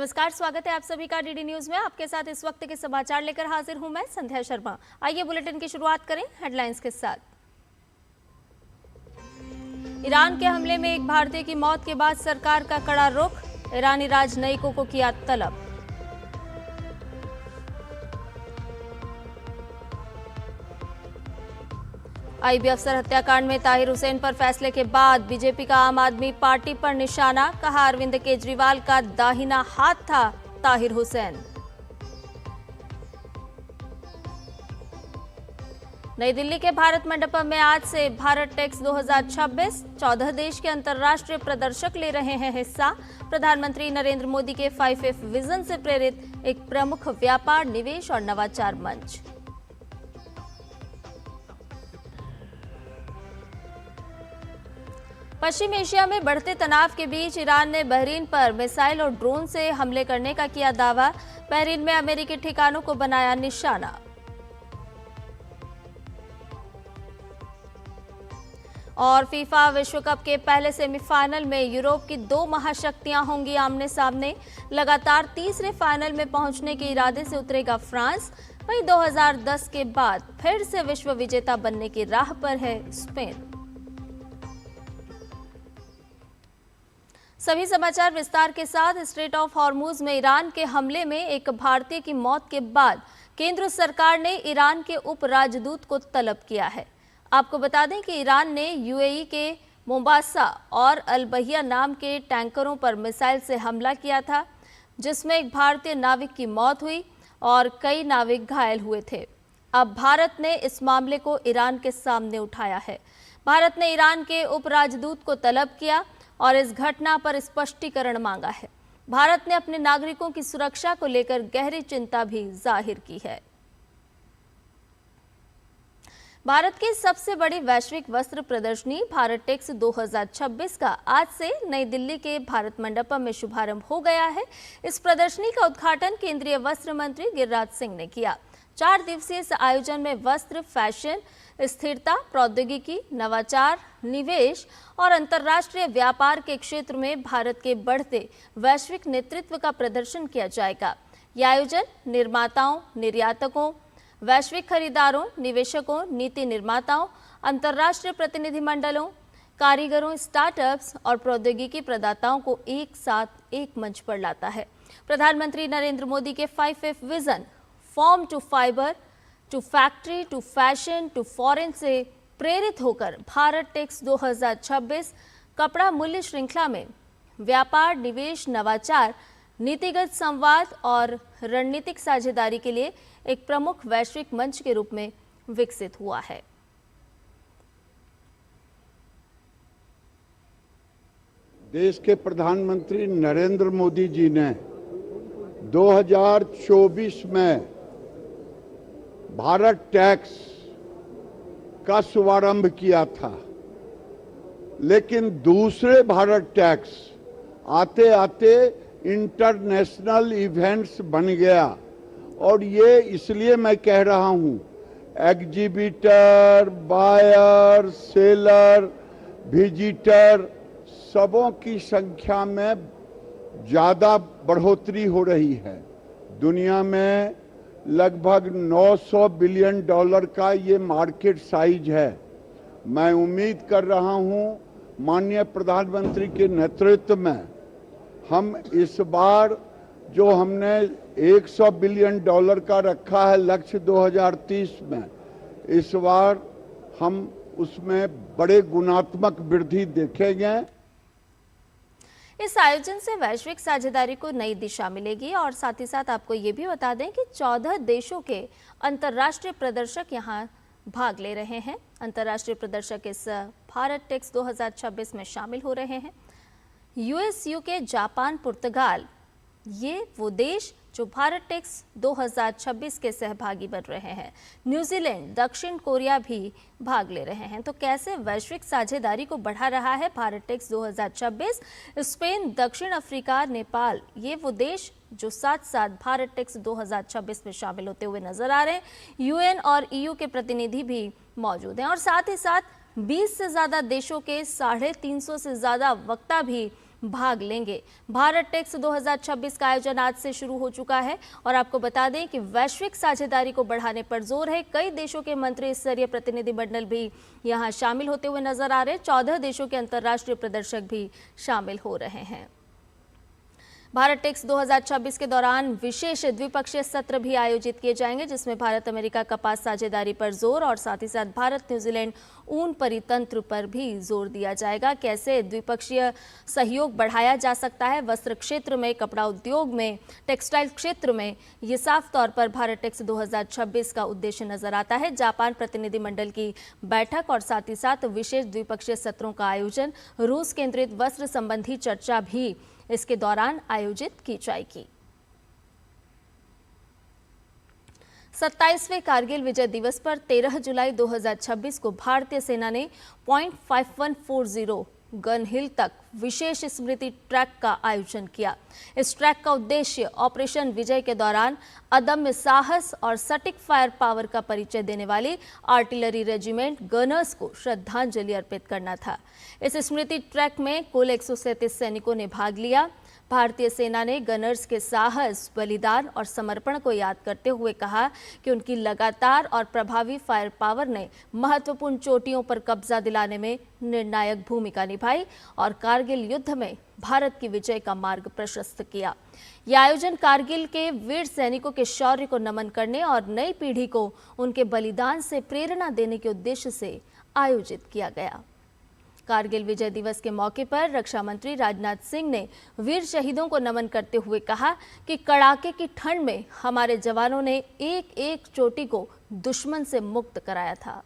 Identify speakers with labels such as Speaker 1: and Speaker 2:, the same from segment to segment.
Speaker 1: नमस्कार, स्वागत है आप सभी का डीडी न्यूज में। आपके साथ इस वक्त के समाचार लेकर हाजिर हूं मैं संध्या शर्मा। आइए बुलेटिन की शुरुआत करें हेडलाइंस के साथ। ईरान के हमले में एक भारतीय की मौत के बाद सरकार का कड़ा रुख, ईरानी राजनयिकों को किया तलब। आईबी अफसर हत्याकांड में ताहिर हुसैन पर फैसले के बाद बीजेपी का आम आदमी पार्टी पर निशाना, कहा अरविंद केजरीवाल का दाहिना हाथ था ताहिर हुसैन। नई दिल्ली के भारत मंडपम में आज से भारत टेक्स 2026, 14 देश के अंतर्राष्ट्रीय प्रदर्शक ले रहे हैं हिस्सा। प्रधानमंत्री नरेंद्र मोदी के 5F विजन से प्रेरित एक प्रमुख व्यापार, निवेश और नवाचार मंच। पश्चिम एशिया में बढ़ते तनाव के बीच ईरान ने बहरीन पर मिसाइल और ड्रोन से हमले करने का किया दावा। बहरीन में अमेरिकी ठिकानों को बनाया निशाना। और फीफा विश्व कप के पहले सेमीफाइनल में यूरोप की दो महाशक्तियां होंगी आमने सामने। लगातार तीसरे फाइनल में पहुंचने के इरादे से उतरेगा फ्रांस। वहीं 2010 के बाद फिर से विश्व विजेता बनने की राह पर है स्पेन। सभी समाचार विस्तार के साथ। स्ट्रेट ऑफ हॉर्मुज में ईरान के हमले में एक भारतीय की मौत के बाद केंद्र सरकार ने ईरान के उप राजदूत को तलब किया है। आपको बता दें कि ईरान ने यूएई के मोम्बासा और अलबहिया नाम के टैंकरों पर मिसाइल से हमला किया था, जिसमें एक भारतीय नाविक की मौत हुई और कई नाविक घायल हुए थे। अब भारत ने इस मामले को ईरान के सामने उठाया है। भारत ने ईरान के उप राजदूत को तलब किया और इस घटना पर स्पष्टीकरण मांगा है। भारत ने अपने नागरिकों की सुरक्षा को लेकर गहरी चिंता भी जाहिर की है। भारत की सबसे बड़ी वैश्विक वस्त्र प्रदर्शनी भारत टेक्स 2026 का आज से नई दिल्ली के भारत मंडपम में शुभारंभ हो गया है। इस प्रदर्शनी का उद्घाटन केंद्रीय वस्त्र मंत्री गिरिराज सिंह ने किया। 4 दिवसीय इस आयोजन में वस्त्र, फैशन, स्थिरता, प्रौद्योगिकी, नवाचार, निवेश और अंतर्राष्ट्रीय व्यापार के क्षेत्र में भारत के बढ़ते वैश्विक नेतृत्व का प्रदर्शन किया जाएगा। यह आयोजन निर्माताओं, निर्यातकों, वैश्विक खरीदारों, निवेशकों, नीति निर्माताओं, अंतर्राष्ट्रीय प्रतिनिधिमंडलों, कारीगरों, स्टार्टअप्स और प्रौद्योगिकी प्रदाताओं को एक साथ एक मंच पर लाता है। प्रधानमंत्री नरेंद्र मोदी के 5F vision, form to fibre, to factory, to fashion, to foreign से प्रेरित होकर भारत टेक्स 2026 कपड़ा मूल्य श्रृंखला में व्यापार, निवेश, नवाचार, नीतिगत संवाद और रणनीतिक साझेदारी के लिए एक प्रमुख वैश्विक मंच के रूप में विकसित हुआ है।
Speaker 2: देश के प्रधानमंत्री नरेंद्र मोदी जी ने 2024 में भारत टैक्स का शुभारंभ किया था, लेकिन दूसरे भारत टैक्स आते आते इंटरनेशनल इवेंट्स बन गया। और ये इसलिए मैं कह रहा हूं, एग्जीबिटर, बायर, सेलर, विजिटर सबों की संख्या में ज्यादा बढ़ोतरी हो रही है। दुनिया में लगभग 900 बिलियन डॉलर का ये मार्केट साइज है। मैं उम्मीद कर रहा हूं माननीय प्रधानमंत्री के नेतृत्व में हम इस बार जो हमने 100 बिलियन डॉलर का रखा है लक्ष्य 2030 में, इस बार हम उसमें बड़े गुणात्मक वृद्धि देखेंगे।
Speaker 1: इस आयोजन से वैश्विक साझेदारी को नई दिशा मिलेगी और साथ ही साथ आपको ये भी बता दें कि 14 देशों के अंतर्राष्ट्रीय प्रदर्शक यहाँ भाग ले रहे हैं। अंतर्राष्ट्रीय प्रदर्शक इस भारत टेक्स 2026 में शामिल हो रहे हैं। यूएस, यूके, जापान, पुर्तगाल, ये वो देश जो भारत टेक्स 2026 के सहभागी बन रहे हैं। न्यूजीलैंड, दक्षिण कोरिया भी भाग ले रहे हैं। तो कैसे वैश्विक साझेदारी को बढ़ा रहा है भारत टेक्स 2026? स्पेन, दक्षिण अफ्रीका, नेपाल, ये वो देश जो साथ साथ भारत टेक्स 2026 में शामिल होते हुए नजर आ रहे हैं। यूएन और ईयू के प्रतिनिधि भी मौजूद हैं और साथ ही साथ 20 से ज्यादा देशों के 350 से ज्यादा वक्ता भी भाग लेंगे। भारत टेक्स 2026 का आयोजन आज से शुरू हो चुका है और आपको बता दें कि वैश्विक साझेदारी को बढ़ाने पर जोर है। कई देशों के मंत्री स्तरीय प्रतिनिधिमंडल भी यहां शामिल होते हुए नजर आ रहे हैं। 14 देशों के अंतर्राष्ट्रीय प्रदर्शक भी शामिल हो रहे हैं। भारत टेक्स 2026 के दौरान विशेष द्विपक्षीय सत्र भी आयोजित किए जाएंगे, जिसमें भारत अमेरिका कपास साझेदारी पर जोर और साथ ही साथ भारत न्यूजीलैंड ऊन परितंत्र पर भी जोर दिया जाएगा। कैसे द्विपक्षीय सहयोग बढ़ाया जा सकता है वस्त्र क्षेत्र में, कपड़ा उद्योग में, टेक्सटाइल क्षेत्र में, ये साफ तौर पर भारत टेक्स 2026 का उद्देश्य नजर आता है। जापान प्रतिनिधिमंडल की बैठक और साथ ही साथ विशेष द्विपक्षीय सत्रों का आयोजन, रूस केंद्रित वस्त्र संबंधी चर्चा भी इसके दौरान आयोजित की जाएगी। 27वें कारगिल विजय दिवस पर 13 जुलाई 2026 को भारतीय सेना ने .5140 गन हिल तक विशेष स्मृति ट्रैक का आयोजन किया। इस ट्रैक का उद्देश्य ऑपरेशन विजय के दौरान अदम्य साहस और सटीक फायर पावर का परिचय देने वाली आर्टिलरी रेजिमेंट गनर्स को श्रद्धांजलि अर्पित करना था। इस स्मृति ट्रैक में कुल 137 सैनिकों ने भाग लिया। भारतीय सेना ने गनर्स के साहस, बलिदान और समर्पण को याद करते हुए कहा कि उनकी लगातार और प्रभावी फायर पावर ने महत्वपूर्ण चोटियों पर कब्जा दिलाने में निर्णायक भूमिका निभाई और कारगिल युद्ध में भारत की विजय का मार्ग प्रशस्त किया। यह आयोजन कारगिल के वीर सैनिकों के शौर्य को नमन करने और नई पीढ़ी को उनके बलिदान से प्रेरणा देने के उद्देश्य से आयोजित किया गया। कारगिल विजय दिवस के मौके पर रक्षा मंत्री राजनाथ सिंह ने वीर शहीदों को नमन करते हुए कहा कि कड़ाके की ठंड में हमारे जवानों ने एक एक चोटी को दुश्मन से मुक्त कराया था।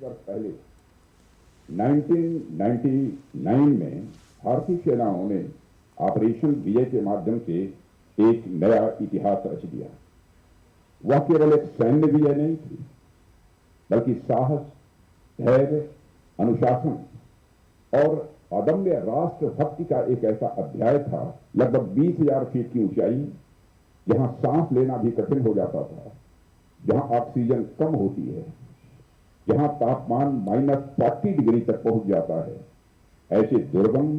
Speaker 3: वर्ष पहले 1999 में भारतीय सेनाओं ने ऑपरेशन विजय के माध्यम से एक नया इतिहास रच दिया। वह केवल एक सैन्य विजय नहीं थी, बल्कि साहस, धैर्य, अनुशासन और अदम्य राष्ट्रभक्ति का एक ऐसा अध्याय था। लगभग 20,000 फीट की ऊंचाई, जहां सांस लेना भी कठिन हो जाता था, जहां ऑक्सीजन कम होती है, जहां तापमान -40 डिग्री तक पहुंच जाता है, ऐसे दुर्गम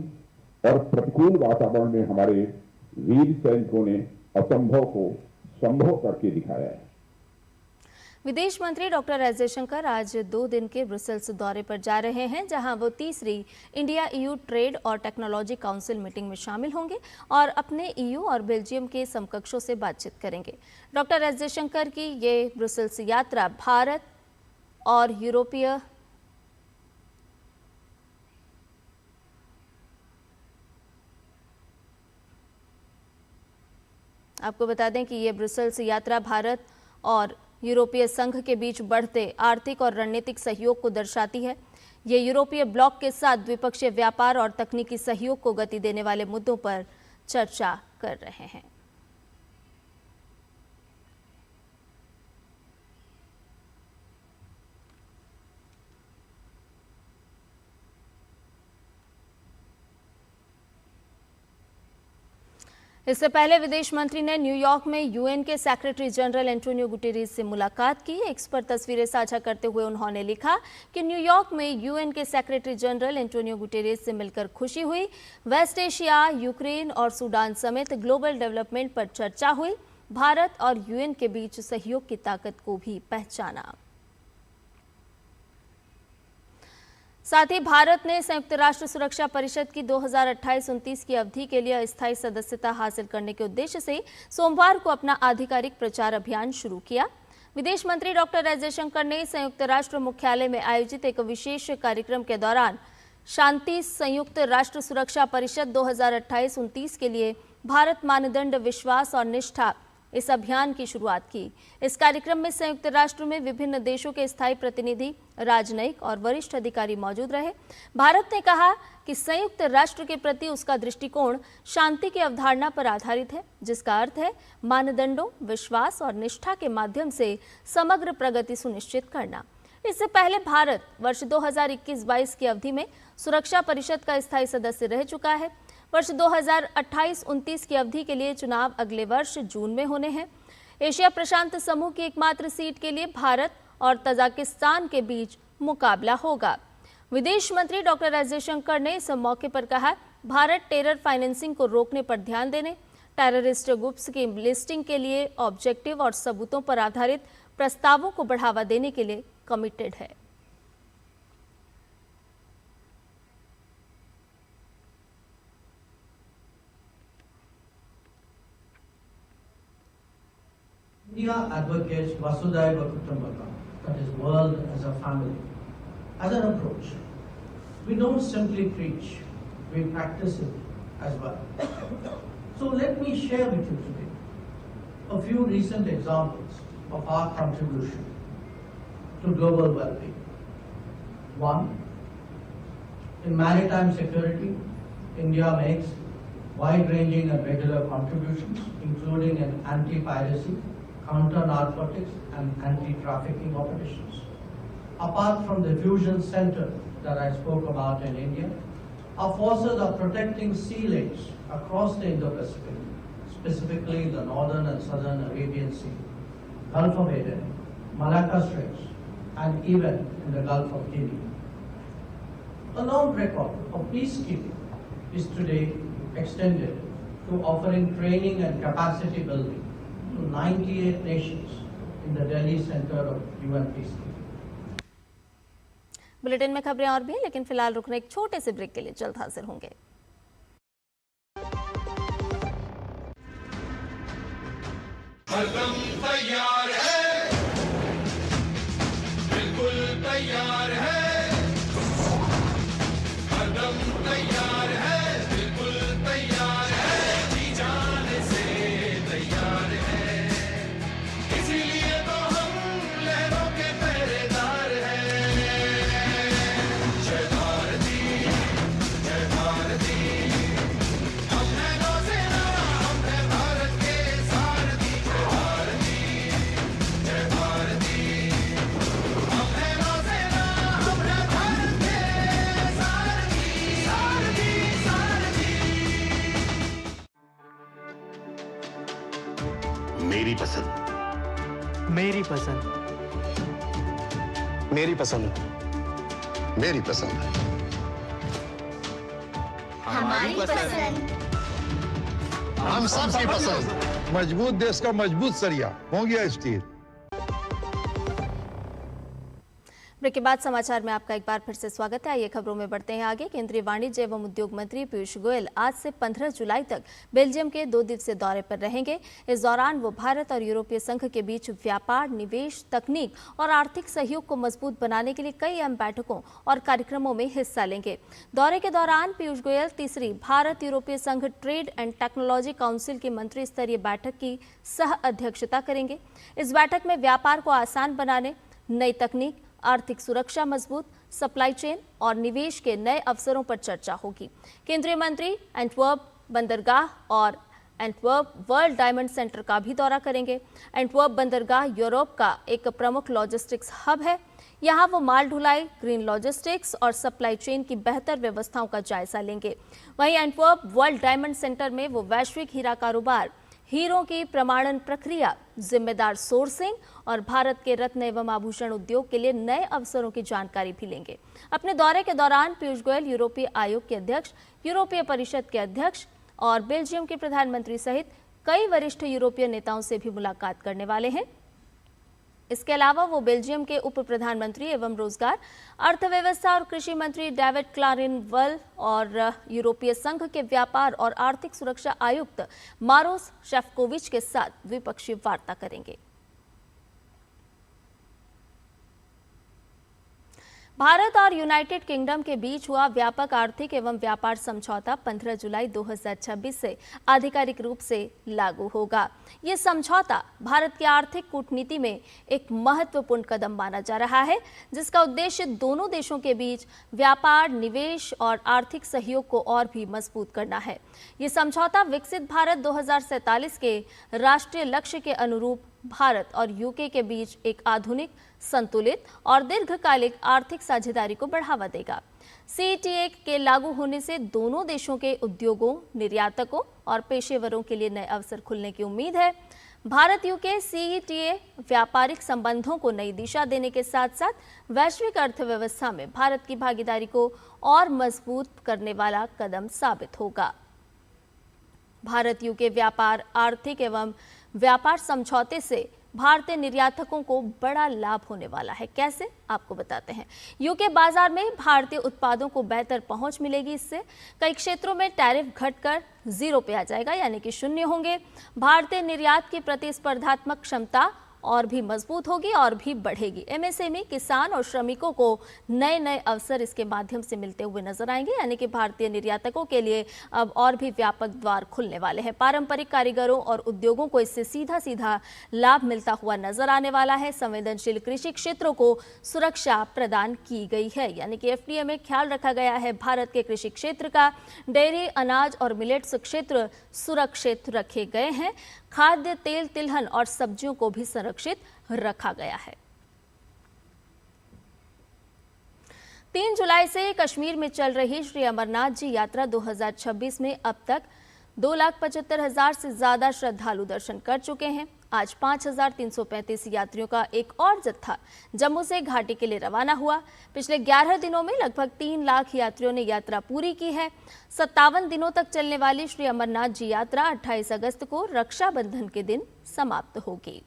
Speaker 3: और प्रतिकूल वातावरण में हमारे वीर सैनिकों ने असंभव को संभव करके दिखाया है।
Speaker 1: विदेश मंत्री डॉक्टर एस जयशंकर आज 2 दिन के ब्रुसेल्स दौरे पर जा रहे हैं, जहां वो तीसरी इंडिया EU ट्रेड और टेक्नोलॉजी काउंसिल मीटिंग में शामिल होंगे और अपने EU और बेल्जियम के समकक्षों से बातचीत करेंगे। डॉक्टर एस जयशंकर की ये ब्रुसेल्स यात्रा भारत और यूरोपीय आपको बता दें कि ये ब्रुसेल्स यात्रा भारत और यूरोपीय संघ के बीच बढ़ते आर्थिक और रणनीतिक सहयोग को दर्शाती है। ये यूरोपीय ब्लॉक के साथ द्विपक्षीय व्यापार और तकनीकी सहयोग को गति देने वाले मुद्दों पर चर्चा कर रहे हैं। इससे पहले विदेश मंत्री ने न्यूयॉर्क में यूएन के सेक्रेटरी जनरल एंटोनियो गुटेरेस से मुलाकात की। एक्स पर तस्वीरें साझा करते हुए उन्होंने लिखा कि न्यूयॉर्क में यूएन के सेक्रेटरी जनरल एंटोनियो गुटेरेस से मिलकर खुशी हुई। वेस्ट एशिया, यूक्रेन और सूडान समेत ग्लोबल डेवलपमेंट पर चर्चा हुई। भारत और यूएन के बीच सहयोग की ताकत को भी पहचाना। साथ ही भारत ने संयुक्त राष्ट्र सुरक्षा परिषद की 2028-29 की अवधि के लिए अस्थायी सदस्यता हासिल करने के उद्देश्य से सोमवार को अपना आधिकारिक प्रचार अभियान शुरू किया। विदेश मंत्री डॉक्टर एस जयशंकर ने संयुक्त राष्ट्र मुख्यालय में आयोजित एक विशेष कार्यक्रम के दौरान शांति संयुक्त राष्ट्र सुरक्षा परिषद 2028-29 के लिए भारत मानदंड, विश्वास और निष्ठा इस अभियान की शुरुआत की। इस कार्यक्रम में संयुक्त राष्ट्र में विभिन्न देशों के स्थायी प्रतिनिधि, राजनयिक और वरिष्ठ अधिकारी मौजूद रहे। भारत ने कहा कि संयुक्त राष्ट्र के प्रति उसका दृष्टिकोण शांति की अवधारणा पर आधारित है, जिसका अर्थ है मानदंडों, विश्वास और निष्ठा के माध्यम से समग्र प्रगति सुनिश्चित करना। इससे पहले भारत वर्ष 2021-22 की अवधि में सुरक्षा परिषद का स्थायी सदस्य रह चुका है। वर्ष 2028-29 की अवधि के लिए चुनाव अगले वर्ष जून में होने हैं। एशिया प्रशांत समूह की एकमात्र सीट के लिए भारत और तजाकिस्तान के बीच मुकाबला होगा। विदेश मंत्री डॉक्टर एस जयशंकर ने इस मौके पर कहा, भारत टेरर फाइनेंसिंग को रोकने पर ध्यान देने, टेररिस्ट ग्रुप्स की लिस्टिंग के लिए ऑब्जेक्टिव और सबूतों पर आधारित प्रस्तावों को बढ़ावा देने के लिए कमिटेड है।
Speaker 4: India advocates Vasudhaiva Kutumbakam, that is, world as a family, as an approach. We don't simply preach, we practice it as well. So let me share with you today a few recent examples of our contribution to global well-being. One, in maritime security, India makes wide-ranging and regular contributions, including in anti-piracy, counter-narcotics and anti-trafficking operations. Apart from the fusion center that I spoke about in India, our forces are protecting sea lanes across the Indo-Pacific, specifically the northern and southern Arabian Sea, Gulf of Aden, Malacca Straits, and even in the Gulf of Guinea. A long record of peacekeeping is today extended to offering training and capacity building to 98 nations in the Delhi Center of UN Peacekeeping.
Speaker 1: Bulletin में खबरें और भी हैं, लेकिन फिलहाल रुकने एक छोटे से ब्रेक के लिए जल्द हाजिर होंगे।
Speaker 5: हरदम तैयार है, बिल्कुल तैयार है, हरदम तैयार है, बिल्कुल तैयार है, जी जाने से तैयार है, इसीलिए तो हम लहरों के पहरेदार हैं। जय भारती, जय भारती, हम हैं नौसेना, हम हैं भारत के सारथी। जय भारती, जय भारती, हम हैं नौसेना, हम हैं भारत के सारथी, सारथी, सारथी।
Speaker 6: मेरी पसंद,
Speaker 7: मेरी पसंद,
Speaker 6: मेरी पसंद, मेरी पसंद,
Speaker 8: हमारी पसंद।
Speaker 6: हम सबकी पसंद।
Speaker 9: मजबूत देश का मजबूत सरिया हो गया स्टील।
Speaker 1: ब्रेक के बाद समाचार में आपका एक बार फिर से स्वागत है। आइए खबरों में बढ़ते हैं आगे। केंद्रीय वाणिज्य एवं उद्योग मंत्री पीयूष गोयल आज से 15 जुलाई तक बेल्जियम के 2 दिवसीय दौरे पर रहेंगे। इस दौरान वो भारत और यूरोपीय संघ के बीच व्यापार, निवेश, तकनीक और आर्थिक सहयोग को मजबूत बनाने के लिए कई अहम बैठकों और कार्यक्रमों में हिस्सा लेंगे। दौरे के दौरान पीयूष गोयल तीसरी भारत यूरोपीय संघ ट्रेड एंड टेक्नोलॉजी काउंसिल की मंत्री स्तरीय बैठक की सह अध्यक्षता करेंगे। इस बैठक में व्यापार को आसान बनाने, नई तकनीक, आर्थिक सुरक्षा मजबूत, सप्लाई चेन और निवेश के नए अवसरों पर चर्चा होगी। केंद्रीय मंत्री एंटवर्प बंदरगाह और एंटवर्प वर्ल्ड डायमंड सेंटर का भी दौरा करेंगे। एंटवर्प बंदरगाह यूरोप का एक प्रमुख लॉजिस्टिक्स हब है। यहाँ वो माल ढुलाई, ग्रीन लॉजिस्टिक्स और सप्लाई चेन की बेहतर व्यवस्थाओं का जायजा लेंगे। वहीं एंटवर्प वर्ल्ड डायमंड सेंटर में वो वैश्विक हीरा कारोबार, हीरों की प्रमाणन प्रक्रिया, जिम्मेदार सोर्सिंग और भारत के रत्न एवं आभूषण उद्योग के लिए नए अवसरों की जानकारी भी लेंगे। अपने दौरे के दौरान पीयूष गोयल यूरोपीय आयोग के अध्यक्ष, यूरोपीय परिषद के अध्यक्ष और बेल्जियम के प्रधानमंत्री सहित कई वरिष्ठ यूरोपीय नेताओं से भी मुलाकात करने वाले हैं। इसके अलावा वो बेल्जियम के उप प्रधानमंत्री एवं रोजगार, अर्थव्यवस्था और कृषि मंत्री डेविड क्लारेनवल और यूरोपीय संघ के व्यापार और आर्थिक सुरक्षा आयुक्त मारोस शेफकोविच के साथ द्विपक्षीय वार्ता करेंगे। भारत और यूनाइटेड किंगडम के बीच हुआ व्यापक आर्थिक एवं व्यापार समझौता 15 जुलाई 2026 से आधिकारिक रूप से लागू होगा। ये समझौता भारत की आर्थिक कूटनीति में एक महत्वपूर्ण कदम माना जा रहा है, जिसका उद्देश्य दोनों देशों के बीच व्यापार, निवेश और आर्थिक सहयोग को और भी मजबूत करना है। ये समझौता विकसित भारत 2047 के राष्ट्रीय लक्ष्य के अनुरूप भारत और यूके के बीच एक आधुनिक, संतुलित और दीर्घकालिक आर्थिक साझेदारी को बढ़ावा देगा। सीईटीए के लागू होने से दोनों देशों के उद्योगों, निर्यातकों और पेशेवरों के लिए नए अवसर खुलने की उम्मीद है। भारत यूके सीईटीए व्यापारिक संबंधों को नई दिशा देने के साथ साथ वैश्विक अर्थव्यवस्था में भारत की भागीदारी को और मजबूत करने वाला कदम साबित होगा। भारत यूके व्यापार, आर्थिक एवं व्यापार समझौते से भारतीय निर्यातकों को बड़ा लाभ होने वाला है। कैसे, आपको बताते हैं। यूके बाजार में भारतीय उत्पादों को बेहतर पहुंच मिलेगी। इससे कई क्षेत्रों में टैरिफ घटकर 0 पे आ जाएगा, यानी कि 0 होंगे। भारतीय निर्यात की प्रतिस्पर्धात्मक क्षमता और भी मजबूत होगी और भी बढ़ेगी। एमएसएमई, किसान और श्रमिकों को नए नए अवसर इसके माध्यम से मिलते हुए नजर आएंगे, यानी कि भारतीय निर्यातकों के लिए अब और भी व्यापक द्वार खुलने वाले हैं। पारंपरिक कारीगरों और उद्योगों को इससे सीधा सीधा लाभ मिलता हुआ नजर आने वाला है। संवेदनशील कृषि क्षेत्रों को सुरक्षा प्रदान की गई है, यानी कि एफडीए में ख्याल रखा गया है भारत के कृषि क्षेत्र का। डेयरी, अनाज और मिलेट्स क्षेत्र सुरक्षित रखे गए हैं। खाद्य तेल, तिलहन और सब्जियों को भी संरक्षित रखा गया है। 3 जुलाई से कश्मीर में चल रही श्री अमरनाथ जी यात्रा 2026 में अब तक 2,75,000 से ज्यादा श्रद्धालु दर्शन कर चुके हैं। आज 5,335 यात्रियों का एक और जत्था जम्मू से घाटी के लिए रवाना हुआ। पिछले 11 दिनों में लगभग 3 लाख यात्रियों ने यात्रा पूरी की है। 57 दिनों तक चलने वाली श्री अमरनाथ जी यात्रा 28 अगस्त को रक्षाबंधन के दिन समाप्त होगी।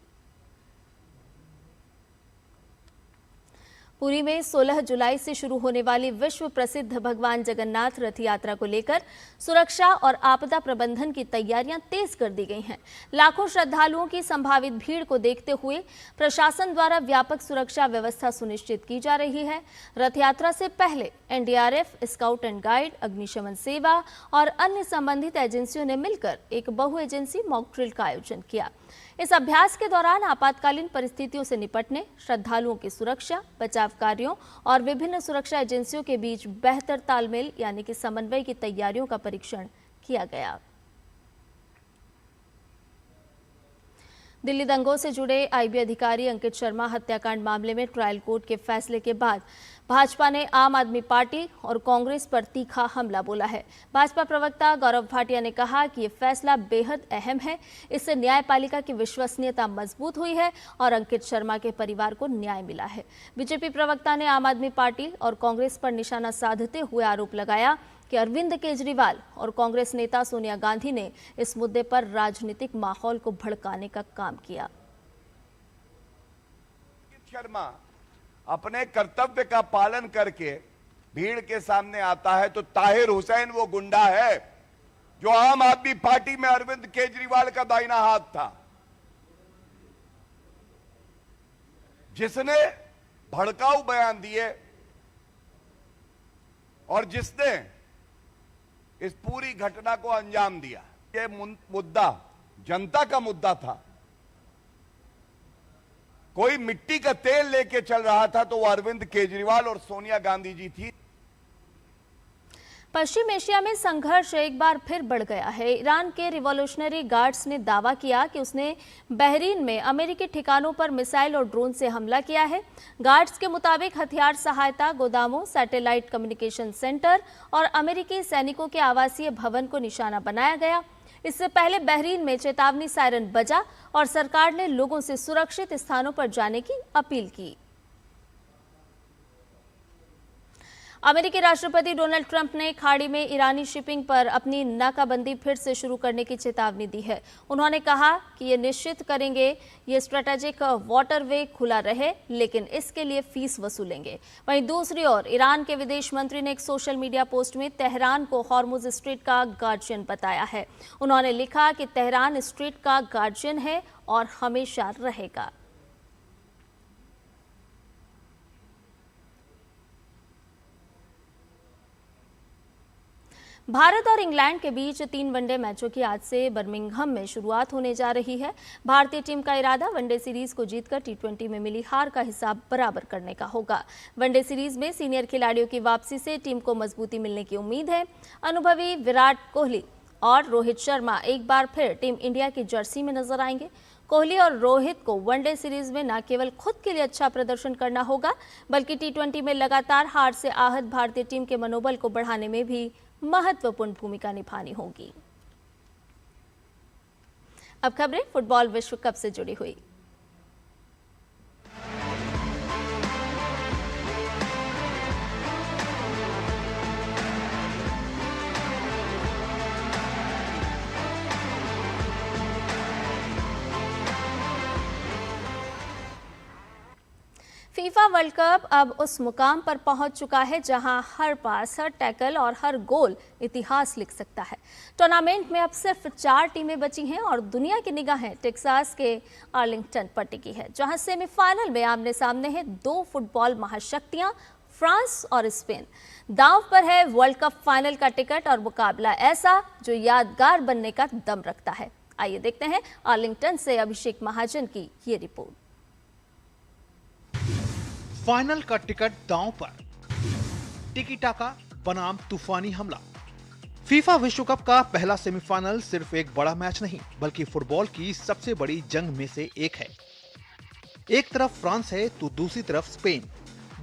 Speaker 1: पुरी में 16 जुलाई से शुरू होने वाली विश्व प्रसिद्ध भगवान जगन्नाथ रथ यात्रा को लेकर सुरक्षा और आपदा प्रबंधन की तैयारियां तेज कर दी गई हैं। लाखों श्रद्धालुओं की संभावित भीड़ को देखते हुए प्रशासन द्वारा व्यापक सुरक्षा व्यवस्था सुनिश्चित की जा रही है। रथ यात्रा से पहले एनडीआरएफ, स्काउट एंड गाइड, अग्निशमन सेवा और अन्य संबंधित एजेंसियों ने मिलकर एक बहु एजेंसी मॉक ड्रिल का आयोजन किया। इस अभ्यास के दौरान आपातकालीन परिस्थितियों से निपटने, श्रद्धालुओं की सुरक्षा, बचाव कार्यों और विभिन्न सुरक्षा एजेंसियों के बीच बेहतर तालमेल यानी कि समन्वय की तैयारियों का परीक्षण किया गया। दिल्ली दंगों से जुड़े आईबी अधिकारी अंकित शर्मा हत्याकांड मामले में ट्रायल कोर्ट के फैसले के बाद भाजपा ने आम आदमी पार्टी और कांग्रेस पर तीखा हमला बोला है। भाजपा प्रवक्ता गौरव भाटिया ने कहा कि ये फैसला बेहद अहम है। इससे न्यायपालिका की विश्वसनीयता मजबूत हुई है और अंकित शर्मा के परिवार को न्याय मिला है। बीजेपी प्रवक्ता ने आम आदमी पार्टी और कांग्रेस पर निशाना साधते हुए आरोप लगाया कि अरविंद केजरीवाल और कांग्रेस नेता सोनिया गांधी ने इस मुद्दे पर राजनीतिक माहौल को भड़काने का काम किया।
Speaker 10: शर्मा अपने कर्तव्य का पालन करके भीड़ के सामने आता है तो ताहिर हुसैन वो गुंडा है जो आम आदमी पार्टी में अरविंद केजरीवाल का दाहिना हाथ था, जिसने भड़काऊ बयान दिए और जिसने इस पूरी घटना को अंजाम दिया। ये मुद्दा जनता का मुद्दा था। कोई मिट्टी का तेल लेके चल रहा था तो वो अरविंद केजरीवाल और सोनिया गांधी जी थी।
Speaker 1: पश्चिम एशिया में संघर्ष एक बार फिर बढ़ गया है। ईरान के रिवॉल्यूशनरी गार्ड्स ने दावा किया कि उसने बहरीन में अमेरिकी ठिकानों पर मिसाइल और ड्रोन से हमला किया है। गार्ड्स के मुताबिक हथियार सहायता गोदामों, सैटेलाइट कम्युनिकेशन सेंटर और अमेरिकी सैनिकों के आवासीय भवन को निशाना बनाया गया। इससे पहले बहरीन में चेतावनी सायरन बजा और सरकार ने लोगों से सुरक्षित स्थानों पर जाने की अपील की। अमेरिकी राष्ट्रपति डोनाल्ड ट्रंप ने खाड़ी में ईरानी शिपिंग पर अपनी नाकाबंदी फिर से शुरू करने की चेतावनी दी है। उन्होंने कहा कि ये निश्चित करेंगे ये स्ट्रेटेजिक वाटरवे खुला रहे, लेकिन इसके लिए फीस वसूलेंगे। वहीं दूसरी ओर ईरान के विदेश मंत्री ने एक सोशल मीडिया पोस्ट में तेहरान को हॉर्मुज स्ट्रेट का गार्जियन बताया है। उन्होंने लिखा कि तेहरान स्ट्रेट का गार्जियन है और हमेशा रहेगा। भारत और इंग्लैंड के बीच 3 वनडे मैचों की आज से बर्मिंघम में शुरुआत होने जा रही है। भारतीय टीम का इरादा वनडे सीरीज को जीतकर टी20 में मिली हार का हिसाब बराबर करने का होगा। वनडे सीरीज में सीनियर खिलाड़ियों की वापसी से टीम को मजबूती मिलने की उम्मीद है। अनुभवी विराट कोहली और रोहित शर्मा एक बार फिर टीम इंडिया की जर्सी में नजर आएंगे। कोहली और रोहित को वनडे सीरीज में न केवल खुद के लिए अच्छा प्रदर्शन करना होगा, बल्कि टी20 में लगातार हार से आहत भारतीय टीम के मनोबल को बढ़ाने में भी महत्वपूर्ण भूमिका निभानी होगी। अब खबरें फुटबॉल विश्व कप से जुड़ी हुई। फीफा वर्ल्ड कप अब उस मुकाम पर पहुंच चुका है जहां हर पास, हर टैकल और हर गोल इतिहास लिख सकता है। टूर्नामेंट में अब सिर्फ 4 टीमें बची हैं और दुनिया की निगाहें टेक्सास के आर्लिंगटन पर टिकी है, जहां सेमीफाइनल में आमने सामने हैं 2 फुटबॉल महाशक्तियां, फ्रांस और स्पेन। दांव पर है वर्ल्ड कप फाइनल का टिकट और मुकाबला ऐसा जो यादगार बनने का दम रखता है। आइए देखते हैं आर्लिंगटन से अभिषेक महाजन की ये रिपोर्ट।
Speaker 11: फाइनल का टिकट दांव पर, टिकी टाका बनाम तूफानी हमला। फीफा विश्व कप का पहला सेमीफाइनल सिर्फ एक बड़ा मैच नहीं बल्कि फुटबॉल की सबसे बड़ी जंग में से एक है। एक तरफ फ्रांस है तो दूसरी तरफ स्पेन,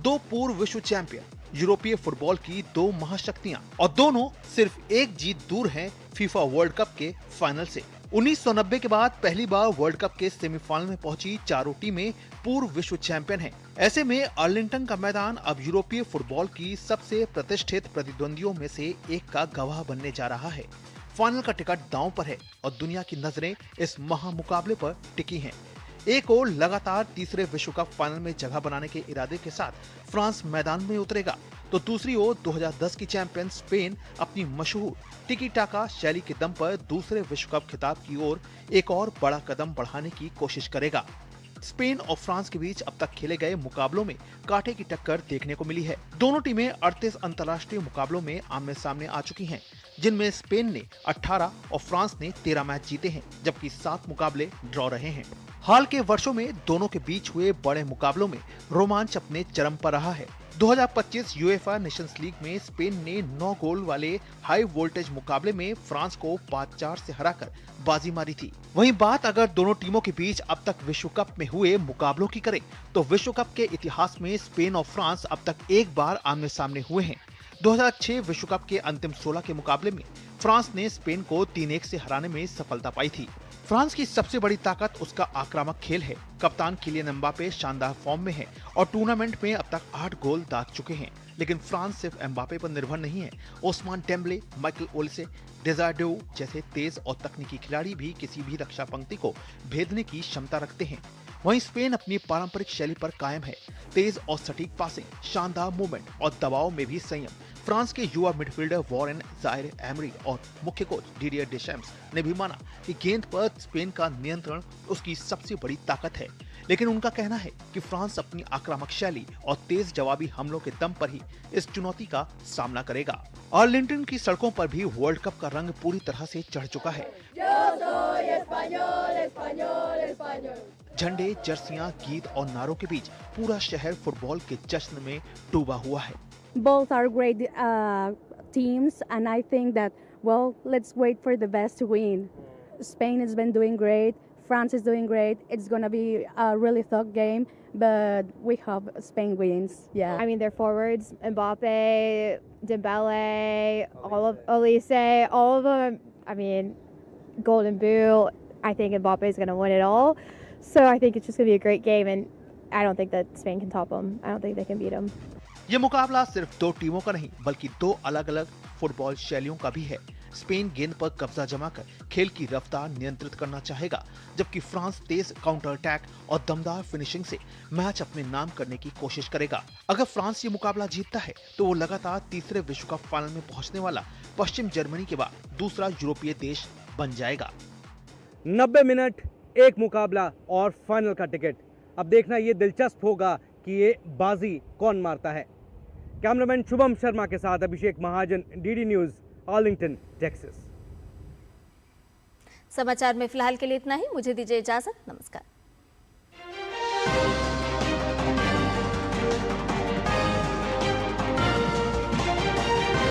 Speaker 11: 2 पूर्व विश्व चैंपियन, यूरोपीय फुटबॉल की 2 महाशक्तियां, और दोनों सिर्फ एक जीत दूर हैं फीफा वर्ल्ड कप के फाइनल से। 1990 के बाद पहली बार वर्ल्ड कप के सेमीफाइनल में पहुंची चारों टीमें पूर्व विश्व चैंपियन हैं। ऐसे में आर्लिंगटन का मैदान अब यूरोपीय फुटबॉल की सबसे प्रतिष्ठित प्रतिद्वंदियों में से एक का गवाह बनने जा रहा है। फाइनल का टिकट दांव पर है और दुनिया की नजरें इस महामुकाबले पर टिकी हैं। एक और लगातार तीसरे विश्व कप फाइनल में जगह बनाने के इरादे के साथ फ्रांस मैदान में उतरेगा, तो दूसरी ओर 2010 की चैंपियन स्पेन अपनी मशहूर टिकी टाका शैली के दम पर दूसरे विश्व कप खिताब की ओर एक और बड़ा कदम बढ़ाने की कोशिश करेगा। स्पेन और फ्रांस के बीच अब तक खेले गए मुकाबलों में कांटे की टक्कर देखने को मिली है। दोनों टीमें 38 अंतर्राष्ट्रीय मुकाबलों में आमने सामने आ चुकी हैं, जिनमें स्पेन ने 18 और फ्रांस ने 13 मैच जीते हैं, जबकि 7 मुकाबले ड्रॉ रहे हैं। हाल के वर्षों में दोनों के बीच हुए बड़े मुकाबलों में रोमांच अपने चरम पर रहा है। 2025 यूएफए नेशंस लीग में स्पेन ने 9 गोल वाले हाई वोल्टेज मुकाबले में फ्रांस को 5-4 से हराकर बाजी मारी थी। वहीं बात अगर दोनों टीमों के बीच अब तक विश्व कप में हुए मुकाबलों की करें, तो विश्व कप के इतिहास में स्पेन और फ्रांस अब तक एक बार आमने सामने हुए हैं। 2006 विश्व कप के अंतिम 16 के मुकाबले में फ्रांस ने स्पेन को 3-1 से हराने में सफलता पाई थी। फ्रांस की सबसे बड़ी ताकत उसका आक्रामक खेल है। कप्तान किलियन एम्बापे शानदार फॉर्म में है और टूर्नामेंट में अब तक 8 गोल दाग चुके हैं। लेकिन फ्रांस सिर्फ एम्बापे पर निर्भर नहीं है। ओस्मान डेम्बले, माइकल ओलिसे, डेजार्डो जैसे तेज और तकनीकी खिलाड़ी भी किसी भी रक्षा पंक्ति को भेदने की क्षमता रखते हैं। वहीं स्पेन अपनी पारंपरिक शैली पर कायम है। तेज और सटीक पासिंग, शानदार मूवमेंट और दबाव में भी संयम। फ्रांस के युवा मिडफील्डर वॉरेन जायरे एमरी और मुख्य कोच डिडियर डेशैम्स ने भी माना कि गेंद पर स्पेन का नियंत्रण उसकी सबसे बड़ी ताकत है। लेकिन उनका कहना है कि फ्रांस अपनी आक्रामक शैली और तेज जवाबी हमलों के दम पर ही इस चुनौती का सामना करेगा। आर्लिंगटन की सड़कों पर भी वर्ल्ड कप का रंग पूरी तरह से चढ़ चुका है। झंडे, जर्सियां, गीत और नारों के बीच पूरा शहर फुटबॉल के जश्न में डूबा हुआ है।
Speaker 12: Both are great teams, and I think that, well, let's wait for the best to win. Spain has been doing great. France is doing great. It's going to be a really tough game, but we hope Spain wins. Yeah.
Speaker 13: I mean, their forwards, Mbappe, Dembele, all of Olise, all of them. I mean, Golden Boot. I think Mbappe is going to win it all. So I think it's just going to be a great game, and I don't think that Spain can top them. I don't think they can beat them.
Speaker 11: ये मुकाबला सिर्फ 2 टीमों का नहीं बल्कि 2 अलग-अलग football शैलियों का भी है। स्पेन गेंद पर कब्जा जमाकर खेल की रफ्तार नियंत्रित करना चाहेगा, जबकि फ्रांस तेज काउंटर अटैक और दमदार फिनिशिंग से मैच अपने नाम करने की कोशिश करेगा। अगर फ्रांस ये मुकाबला जीतता है तो वो लगातार तीसरे विश्व कप फाइनल में पहुंचने वाला पश्चिम जर्मनी के बाद दूसरा यूरोपीय देश बन जाएगा।
Speaker 14: 90 मिनट, एक मुकाबला और फाइनल का टिकट। अब देखना ये दिलचस्प होगा कि ये बाजी कौन मारता है। कैमरामैन शुभम शर्मा के साथ अभिषेक महाजन, डीडी न्यूज, आर्लिंगटन, टेक्सास।
Speaker 1: समाचार में फिलहाल के लिए इतना ही। मुझे दीजिए इजाजत। नमस्कार।